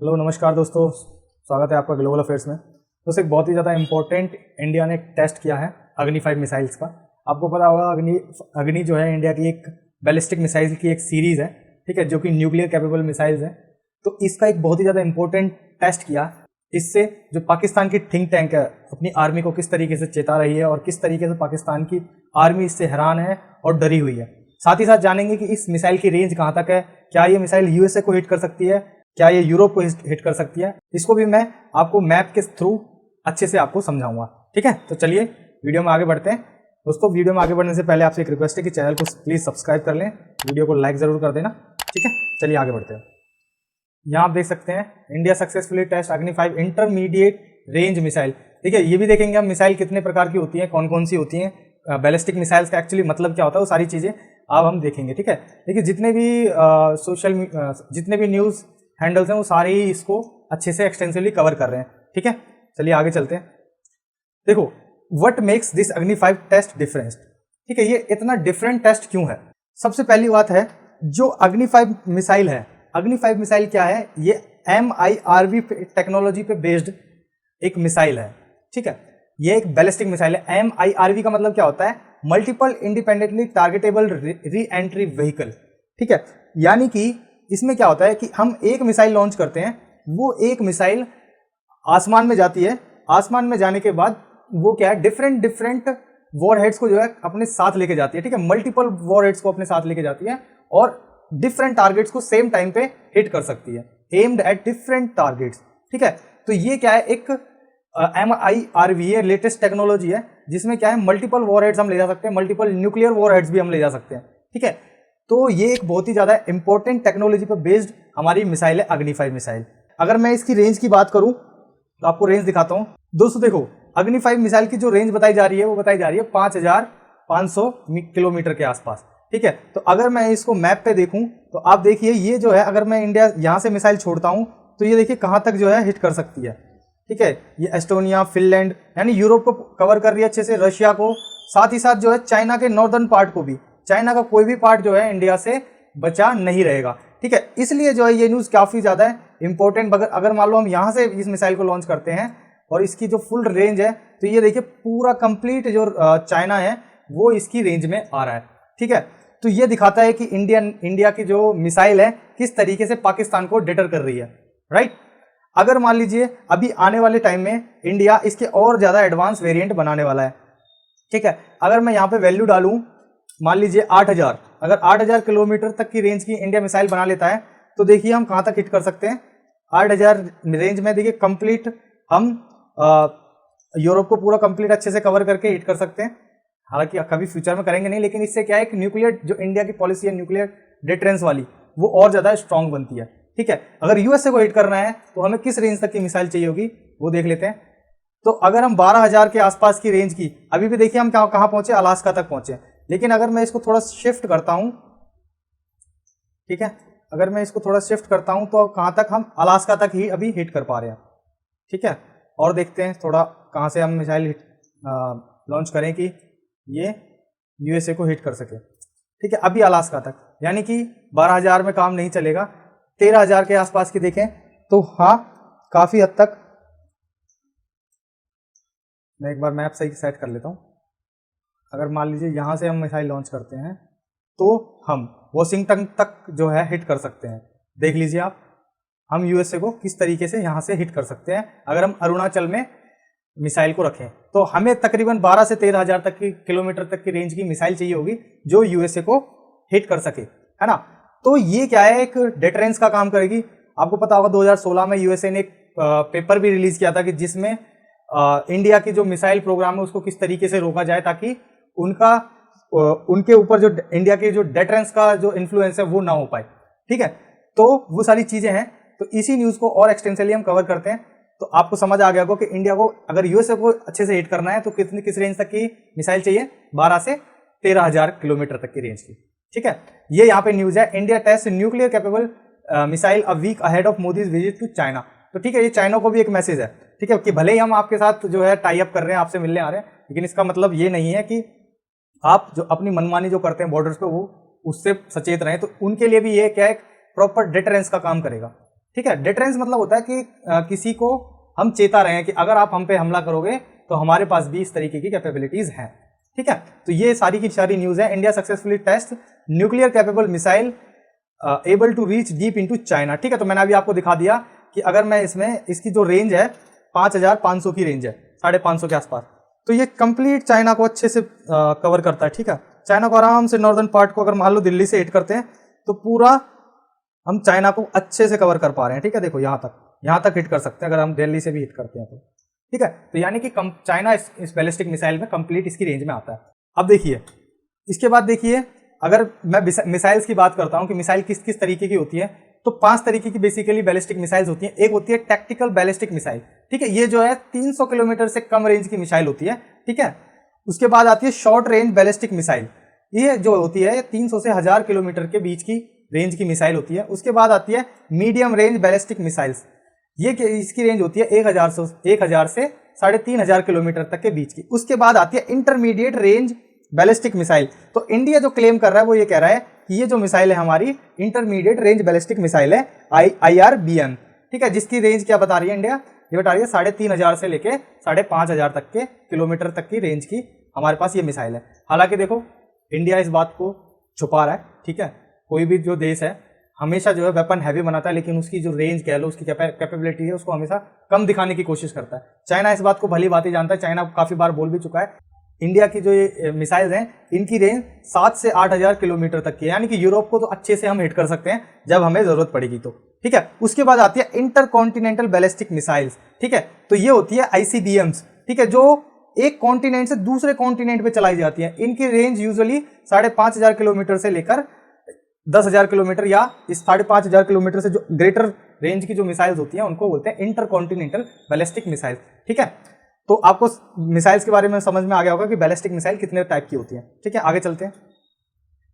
Hello नमस्कार दोस्तों, स्वागत है आपका ग्लोबल अफेयर्स में। दोस्तों एक बहुत ही ज़्यादा इंपॉर्टेंट इंडिया ने टेस्ट किया है अग्नि 5 मिसाइल्स का। आपको पता होगा अग्नि जो है इंडिया की एक बैलिस्टिक मिसाइल की एक सीरीज़ है, ठीक है, जो कि न्यूक्लियर कैपेबल मिसाइल्स है। तो इसका एक बहुत ही ज़्यादा इंपॉर्टेंट टेस्ट किया। इससे जो पाकिस्तान की थिंक टैंक है अपनी आर्मी को किस तरीके से चेता रही है और किस तरीके से पाकिस्तान की आर्मी इससे हैरान है और डरी हुई है। साथ ही साथ जानेंगे कि इस मिसाइल की रेंज कहाँ तक है, क्या ये मिसाइल यूएसए को हिट कर सकती है, क्या ये यूरोप को हिट कर सकती है। इसको भी मैं आपको मैप के थ्रू अच्छे से आपको समझाऊंगा, ठीक है। तो चलिए वीडियो में आगे बढ़ते हैं। दोस्तों वीडियो में आगे बढ़ने से पहले आपसे एक रिक्वेस्ट है कि चैनल को प्लीज सब्सक्राइब कर लें, वीडियो को लाइक जरूर कर देना, ठीक है। चलिए आगे बढ़ते हैं। यहाँ आप देख सकते हैं इंडिया सक्सेसफुली टेस्ट अग्नि 5 इंटरमीडिएट रेंज मिसाइल। ठीक है, ये भी देखेंगे हम मिसाइल कितने प्रकार की होती है, कौन कौन सी होती हैं, बैलिस्टिक मिसाइल्स का एक्चुअली मतलब क्या होता है, वो सारी चीजें अब हम देखेंगे, ठीक है। देखिए जितने भी न्यूज हैंडल्स हैं वो सारे ही इसको अच्छे से एक्सटेंसिवली कवर कर रहे हैं, ठीक है। चलिए आगे चलते हैं। देखो व्हाट मेक्स दिस अग्नि 5 टेस्ट डिफरेंट, ठीक है, ये इतना डिफरेंट टेस्ट क्यों है। सबसे पहली बात है जो अग्नि 5 मिसाइल है, अग्नि 5 मिसाइल क्या है, ये MIRV टेक्नोलॉजी पे बेस्ड एक मिसाइल है, ठीक है। ये एक बैलिस्टिक मिसाइल है। MIRV का मतलब क्या होता है, multiple independently targetable re entry vehicle, ठीक है। यानी कि इसमें क्या होता है कि हम एक मिसाइल लॉन्च करते हैं, वो एक मिसाइल आसमान में जाती है, आसमान में जाने के बाद वो क्या है डिफरेंट वॉरहेड्स को जो है अपने साथ लेके जाती है, ठीक है। मल्टीपल वॉरहेड्स को अपने साथ लेके जाती है और डिफरेंट टारगेट्स को सेम टाइम पे हिट कर सकती है, एम्ड एट डिफरेंट टारगेट्स, ठीक है। तो ये क्या है, एक MIRV ये लेटेस्ट टेक्नोलॉजी है जिसमें क्या है मल्टीपल वॉरहेड्स हम ले जा सकते हैं, मल्टीपल न्यूक्लियर वॉरहेड्स भी हम ले जा सकते हैं, ठीक है। तो ये एक बहुत ही ज्यादा इंपॉर्टेंट टेक्नोलॉजी पर बेस्ड हमारी मिसाइल है अग्नि 5 मिसाइल। अगर मैं इसकी रेंज की बात करूं तो आपको रेंज दिखाता हूं। दोस्तों देखो अग्नि 5 मिसाइल की जो रेंज बताई जा रही है वो बताई जा रही है 5500 किलोमीटर के आसपास, ठीक है। तो अगर मैं इसको मैप पे देखूं तो आप देखिए ये जो है, अगर मैं इंडिया यहां से मिसाइल छोड़ता हूं तो ये देखिए कहां तक जो है हिट कर सकती है, ठीक है। ये एस्टोनिया, फिनलैंड यानी यूरोप को कवर कर रही है अच्छे से, रशिया को, साथ ही साथ जो है चाइना के नॉर्दर्न पार्ट को भी। चाइना का कोई भी पार्ट जो है इंडिया से बचा नहीं रहेगा, ठीक है। इसलिए जो है ये न्यूज काफी ज्यादा इंपॉर्टेंट। अगर मान लो हम यहां से इस मिसाइल को लॉन्च करते हैं और इसकी जो फुल रेंज है तो ये देखिए पूरा कंप्लीट जो चाइना है वो इसकी रेंज में आ रहा है, ठीक है। तो ये दिखाता है कि इंडिया की जो मिसाइल है किस तरीके से पाकिस्तान को डिटर कर रही है, राइट। अगर मान लीजिए अभी आने वाले टाइम में इंडिया इसके और ज्यादा एडवांस वेरिएंट बनाने वाला है, ठीक है। अगर मैं यहाँ पे वैल्यू डालूं, मान लीजिए 8000, अगर 8000 किलोमीटर तक की रेंज की इंडिया मिसाइल बना लेता है तो देखिए हम कहां तक हिट कर सकते हैं। 8000 रेंज में देखिए कंप्लीट हम यूरोप को पूरा कंप्लीट अच्छे से कवर करके हिट कर सकते हैं। हालांकि कभी फ्यूचर में करेंगे नहीं, लेकिन इससे क्या है, एक न्यूक्लियर जो इंडिया की पॉलिसी है न्यूक्लियर डिटरेंस वाली, वो और ज्यादा स्ट्रांग बनती है, ठीक है। अगर यूएसए को हिट करना है तो हमें किस रेंज तक की मिसाइल चाहिए होगी वो देख लेते हैं। तो अगर हम 12000 के आसपास की रेंज की, अभी भी देखिए हम कहां पहुंचे, अलास्का तक पहुंचे। लेकिन अगर मैं इसको थोड़ा शिफ्ट करता हूं, ठीक है, अगर मैं इसको थोड़ा शिफ्ट करता हूं तो कहां तक, हम अलास्का तक ही अभी हिट कर पा रहे हैं, ठीक है। और देखते हैं थोड़ा कहां से हम मिसाइल लॉन्च करें कि ये यूएसए को हिट कर सके, ठीक है। अभी अलास्का तक, यानी कि 12000 में काम नहीं चलेगा। 13000 के आसपास की देखें तो हाँ काफी हद तक। मैं एक बार मैप सही सेट कर लेता हूं। अगर मान लीजिए यहां से हम मिसाइल लॉन्च करते हैं तो हम वॉशिंगटन तक जो है हिट कर सकते हैं। देख लीजिए आप, हम यूएसए को किस तरीके से यहां से हिट कर सकते हैं। अगर हम अरुणाचल में मिसाइल को रखें तो हमें तकरीबन 12 से 13000 तक की किलोमीटर तक की रेंज की मिसाइल चाहिए होगी जो यूएसए को हिट कर सके, है ना। तो ये क्या है, एक डिटरेंस का काम करेगी। आपको पता होगा 2016 में यूएसए ने एक पेपर भी रिलीज किया था कि जिसमें इंडिया की जो मिसाइल प्रोग्राम है उसको किस तरीके से रोका जाए ताकि उनके ऊपर जो इंडिया के जो डिटरेंस का जो इन्फ्लुएंस है वो ना हो पाए, ठीक है। तो वो सारी चीजें हैं। तो इसी न्यूज को और एक्सटेंसिवली हम कवर करते हैं तो आपको समझ आ गया होगा कि इंडिया को अगर यूएसए को अच्छे से हिट करना है तो किस रेंज तक की मिसाइल चाहिए, 12 से 13000 किलोमीटर तक की रेंज की, ठीक है। ये यहाँ पे न्यूज है, India test nuclear capable missile a week ahead of Modi's visit to China. तो ठीक है, ये चाइना को भी एक मैसेज है, ठीक है, कि भले ही हम आपके साथ जो है टाई अप कर रहे हैं, आपसे मिलने आ रहे हैं, लेकिन इसका मतलब ये नहीं है कि आप जो अपनी मनमानी जो करते हैं बॉर्डर्स पे वो उससे सचेत रहें। तो उनके लिए भी ये क्या है, प्रॉपर डिटरेंस का काम करेगा, ठीक है, डिटरेंस मतलब होता है कि किसी को हम चेता रहे हैं कि अगर आप हम पे हमला करोगे तो हमारे पास भी इस तरीके की कैपेबिलिटीज हैं। ठीक है, तो ये सारी की सारी न्यूज है। India successfully test nuclear capable missile able to reach deep into China. ठीक है, तो मैंने अभी आपको दिखा दिया कि अगर मैं इसमें इसकी जो रेंज है 5500 की रेंज है, 550 के आसपास, तो ये कंप्लीट चाइना को अच्छे से कवर करता है। ठीक है, चाइना को आराम से नॉर्दर्न पार्ट को अगर मान लो दिल्ली से हिट करते हैं तो पूरा हम चाइना को अच्छे से कवर कर पा रहे हैं। ठीक है, देखो यहाँ तक हिट कर सकते हैं अगर हम दिल्ली से भी हिट करते हैं तो। ठीक है, तो यानी कि चाइना इस बैलिस्टिक मिसाइल में कंप्लीट इसकी रेंज में आता है। अब देखिए इसके बाद देखिए, अगर मैं मिसाइल्स की बात करता हूं कि मिसाइल किस किस तरीके की होती है, तो 5 तरीके की बेसिकली बैलिस्टिक मिसाइल्स होती हैं। एक होती है टैक्टिकल बैलिस्टिक मिसाइल। ठीक है, ये जो है 300 किलोमीटर से कम रेंज की मिसाइल होती है। ठीक है, उसके बाद आती है शॉर्ट रेंज बैलिस्टिक मिसाइल। ये जो होती है 300 से 1000 किलोमीटर के बीच की रेंज की मिसाइल होती है। उसके बाद आती है मीडियम रेंज बैलिस्टिक मिसाइल्स। ये इसकी रेंज होती है 1000 से 3500 किलोमीटर तक के बीच की। उसके बाद आती है इंटरमीडिएट रेंज बैलिस्टिक मिसाइल। तो इंडिया जो क्लेम कर रहा है वो ये कह रहा है कि ये जो मिसाइल है हमारी इंटरमीडिएट रेंज बैलिस्टिक मिसाइल है, IRBM। ठीक है, जिसकी रेंज क्या बता रही है इंडिया? ये बता रही है 3500 से लेके 5500 तक के किलोमीटर तक की रेंज की हमारे पास ये मिसाइल है। हालांकि देखो इंडिया इस बात को छुपा रहा है। ठीक है, कोई भी जो देश है हमेशा जो है वेपन हैवी बनाता है, लेकिन उसकी जो रेंज कह लो, उसकी कैपेबिलिटी है, उसको हमेशा कम दिखाने की कोशिश करता है। चाइना इस बात को भली बात ही जानता है। चाइना काफी बार बोल भी चुका है इंडिया की जो ये मिसाइल्स हैं इनकी रेंज 7 से 8000 किलोमीटर तक की है, यानी कि यूरोप को तो अच्छे से हम हिट कर सकते हैं जब हमें जरूरत पड़ेगी तो। ठीक है, उसके बाद आती है इंटरकॉन्टिनेंटल बैलिस्टिक मिसाइल्स। ठीक है, तो ये होती है ICBMs। ठीक है, जो एक कॉन्टिनेंट से दूसरे कॉन्टिनेंट पे चलाई जाती है। इनकी रेंज यूजुअली 5500 किलोमीटर से लेकर 10,000 किलोमीटर, या इस 5500 किलोमीटर से जो ग्रेटर रेंज की जो मिसाइल्स होती हैं उनको बोलते हैं इंटरकॉन्टिनेंटल बैलिस्टिक मिसाइल। ठीक है, तो आपको मिसाइल्स के बारे में समझ में आ गया होगा कि बैलिस्टिक मिसाइल कितने टाइप की होती है। ठीक है, आगे चलते हैं।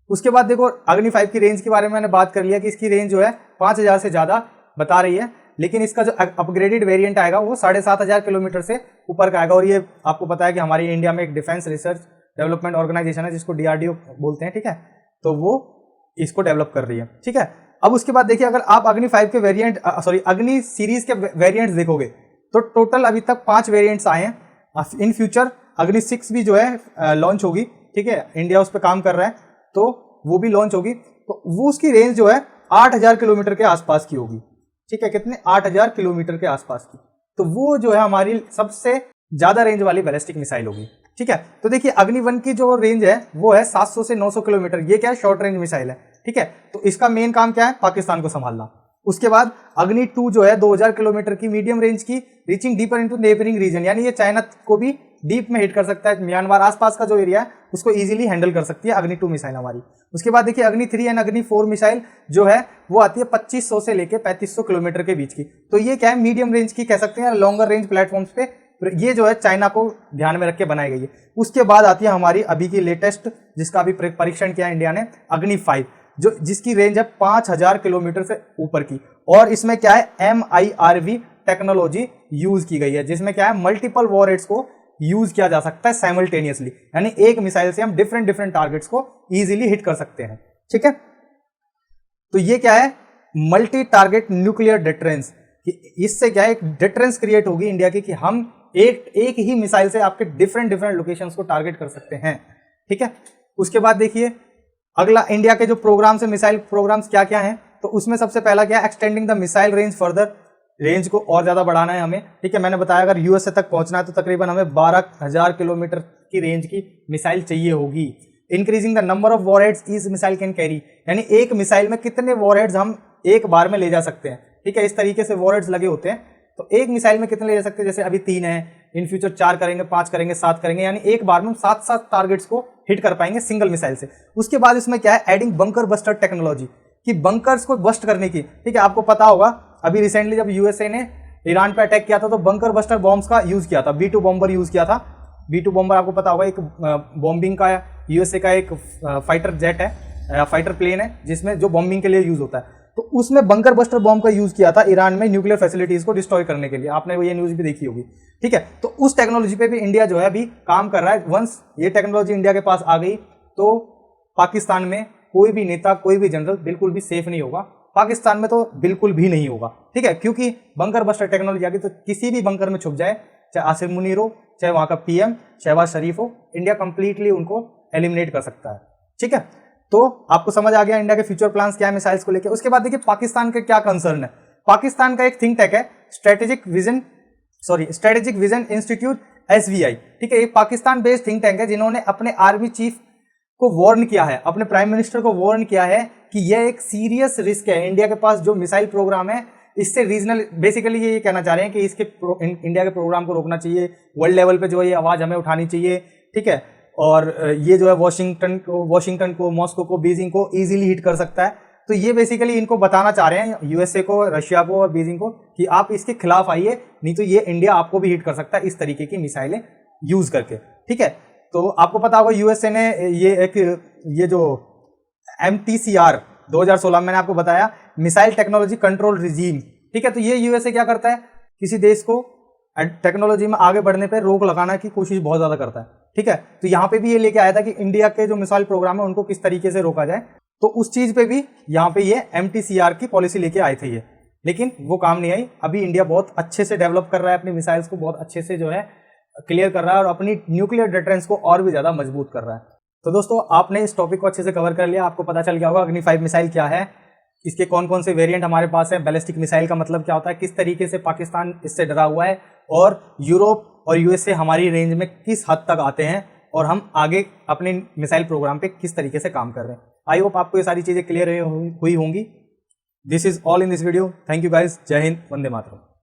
उसके बाद देखो अग्नि 5 की रेंज के बारे में मैंने बात कर लिया कि इसकी रेंज जो है 5000 से ज्यादा बता रही है, लेकिन इसका जो अपग्रेडेड वेरिएंट आएगा वो 7500 किलोमीटर से ऊपर का आएगा। और ये आपको पता है कि हमारी इंडिया में एक डिफेंस रिसर्च डेवलपमेंट ऑर्गेनाइजेशन है जिसको DRDO बोलते हैं। ठीक है, तो वो इसको डेवलप कर रही है। ठीक है, अब उसके बाद देखिए अगर आप अग्नि 5 के वेरिएंट अग्नि सीरीज के वेरिएंट्स देखोगे तो टोटल अभी तक 5 वेरिएंट्स आए हैं। इन फ्यूचर अग्नि 6 भी जो है लॉन्च होगी। ठीक है, इंडिया उस पर काम कर रहा है तो वो भी लॉन्च होगी। तो वो उसकी रेंज जो है 8000 किलोमीटर के आसपास की होगी। ठीक है, कितने? 8000 किलोमीटर के आसपास की। तो वो जो है हमारी सबसे ज्यादा रेंज वाली बैलिस्टिक मिसाइल होगी। ठीक है, तो देखिए अग्नि 1 की जो रेंज है वो है 700 से 900 किलोमीटर। ये क्या है? शॉर्ट रेंज मिसाइल है। ठीक है, तो इसका मेन काम क्या है? पाकिस्तान को संभालना। उसके बाद अग्नि 2 जो है 2000 किलोमीटर की मीडियम रेंज की, reaching deeper into neighbouring region, यानी ये चाइना को भी डीप में हिट कर सकता है। म्यांमार आसपास का जो एरिया है उसको इजीली हैंडल कर सकती है अग्नि 2 मिसाइल हमारी। उसके बाद देखिए अग्नि 3 एंड अग्नि 4 मिसाइल जो है वो आती है 2500 से लेके 3500 किलोमीटर के बीच की। तो ये क्या है? मीडियम रेंज की कह सकते हैं, लॉन्गर रेंज प्लेटफॉर्म्स पे ये जो है चाइना को ध्यान में रख के बनाई गई है। उसके बाद आती है हमारी अभी की लेटेस्ट, जिसका अभी परीक्षण किया इंडिया ने, अग्नि 5, जो जिसकी रेंज है 5000 किलोमीटर से ऊपर की। और इसमें क्या है? MIRV टेक्नोलॉजी यूज की गई है, जिसमें क्या है? मल्टीपल वॉरहेड्स को यूज किया जा सकता है साइमल्टेनियसली, यानी एक मिसाइल से हम डिफरेंट टारगेट्स को इजीली हिट कर सकते हैं। ठीक है, तो ये क्या है? Multi target nuclear deterrence. इससे क्या है? एक डिटरेंस क्रिएट होगी इंडिया की कि हम एक ही मिसाइल से आपके डिफरेंट लोकेशंस को टारगेट कर सकते हैं। ठीक है, उसके बाद देखिए अगला इंडिया के जो प्रोग्राम्स है, मिसाइल प्रोग्राम्स क्या क्या हैं, तो उसमें सबसे पहला क्या है? Extending the missile range further, range को और ज्यादा बढ़ाना है हमें। ठीक है, मैंने बताया अगर USA तक पहुंचना है तो तकरीबन हमें 12000 किलोमीटर की रेंज की मिसाइल चाहिए होगी। Increasing the number of warheads each missile can carry, यानी एक मिसाइल में कितने वॉरहेड्स हम एक बार में ले जा सकते हैं। ठीक है, इस तरीके से वॉरहेड्स लगे होते हैं, तो एक मिसाइल में कितने ले जा सकते हैं? जैसे अभी 3 है, इन फ्यूचर 4 करेंगे, 5 करेंगे, 7 करेंगे, यानी एक बार में हम 7 टारगेट्स को हिट कर पाएंगे सिंगल मिसाइल से। उसके बाद इसमें क्या है? एडिंग बंकर बस्टर टेक्नोलॉजी, कि बंकर्स को बस्ट करने की। ठीक है, आपको पता होगा अभी रिसेंटली जब USA ने ईरान पे अटैक किया था तो बंकर बस्टर बॉम्ब्स का यूज किया था, B2 बॉम्बर यूज किया था। B2 बॉम्बर आपको पता होगा एक बॉम्बिंग का USA का एक फाइटर जेट है, फाइटर प्लेन है, जिसमें जो बॉम्बिंग के लिए यूज होता है। तो उसमें बंकर बस्टर बॉम्ब का यूज किया था ईरान में न्यूक्लियर फैसिलिटीज को डिस्ट्रॉय करने के लिए। आपने वो ये न्यूज भी देखी होगी। ठीक है, तो उस टेक्नोलॉजी पे भी इंडिया जो है अभी काम कर रहा है। वंस ये टेक्नोलॉजी इंडिया के पास आ गई तो पाकिस्तान में कोई भी नेता, कोई भी जनरल बिल्कुल भी सेफ नहीं होगा। पाकिस्तान में तो बिल्कुल भी नहीं होगा, ठीक है, क्योंकि बंकर बस्टर टेक्नोलॉजी आ गई, तो किसी भी बंकर में छुप जाए, चाहे आसिफ मुनीर हो, चाहे वहां का पीएम शहबाज शरीफ हो, इंडिया कंप्लीटली उनको एलिमिनेट कर सकता है, ठीक है। तो आपको समझ आ गया इंडिया के फ्यूचर प्लान्स क्या है मिसाइल्स को लेकर। उसके बाद देखिए पाकिस्तान का क्या कंसर्न है। पाकिस्तान का एक थिंक टैंक है स्ट्रेटेजिक विजन इंस्टीट्यूट SVI, ठीक है, ये पाकिस्तान बेस्ड थिंक टैंक है जिन्होंने अपने आर्मी चीफ को वार्न किया है, अपने प्राइम मिनिस्टर को वार्न किया है कि यह एक सीरियस रिस्क है, इंडिया के पास जो मिसाइल प्रोग्राम है इससे रीजनल, बेसिकली ये कहना चाह रहे हैं कि इसके इंडिया के प्रोग्राम को रोकना चाहिए, वर्ल्ड लेवल पे जो है ये आवाज हमें उठानी चाहिए, ठीक है, और ये जो है वॉशिंगटन को, मॉस्को को, बीजिंग को इजीली हिट कर सकता है। तो ये बेसिकली इनको बताना चाह रहे हैं यूएसए को, रशिया को और बीजिंग को कि आप इसके खिलाफ आइए, नहीं तो ये इंडिया आपको भी हिट कर सकता है इस तरीके की मिसाइलें यूज करके, ठीक है। तो आपको पता होगा यूएसए ने ये जो MTCR 2016 मैंने आपको बताया, मिसाइल टेक्नोलॉजी कंट्रोल रिजीम, ठीक है, तो ये यूएसए क्या करता है, किसी देश को टेक्नोलॉजी में आगे बढ़ने पर रोक लगाना की कोशिश बहुत ज्यादा करता है, ठीक है। तो यहाँ पे भी ये लेके आया था कि इंडिया के जो मिसाइल प्रोग्राम है उनको किस तरीके से रोका जाए, तो उस चीज पे भी यहाँ पे ये MTCR की पॉलिसी लेके आए थे ये, लेकिन वो काम नहीं आई। अभी इंडिया बहुत अच्छे से डेवलप कर रहा है अपनी मिसाइल्स को, बहुत अच्छे से जो है क्लियर कर रहा है और अपनी न्यूक्लियर डिफेंस को और भी ज्यादा मजबूत कर रहा है। तो दोस्तों आपने इस टॉपिक को अच्छे से कवर कर लिया, आपको पता चल गया होगा अग्नि 5 मिसाइल क्या है, इसके कौन कौन से वेरिएंट हमारे पास है, बैलिस्टिक मिसाइल का मतलब क्या होता है, किस तरीके से पाकिस्तान इससे डरा हुआ है, और यूरोप और यूएसए हमारी रेंज में किस हद तक आते हैं, और हम आगे अपने मिसाइल प्रोग्राम पे किस तरीके से काम कर रहे हैं। आई होप आपको ये सारी चीजें क्लियर हुई होंगी। This is all in this video. Thank you guys. जय हिंद, वंदे मातरम।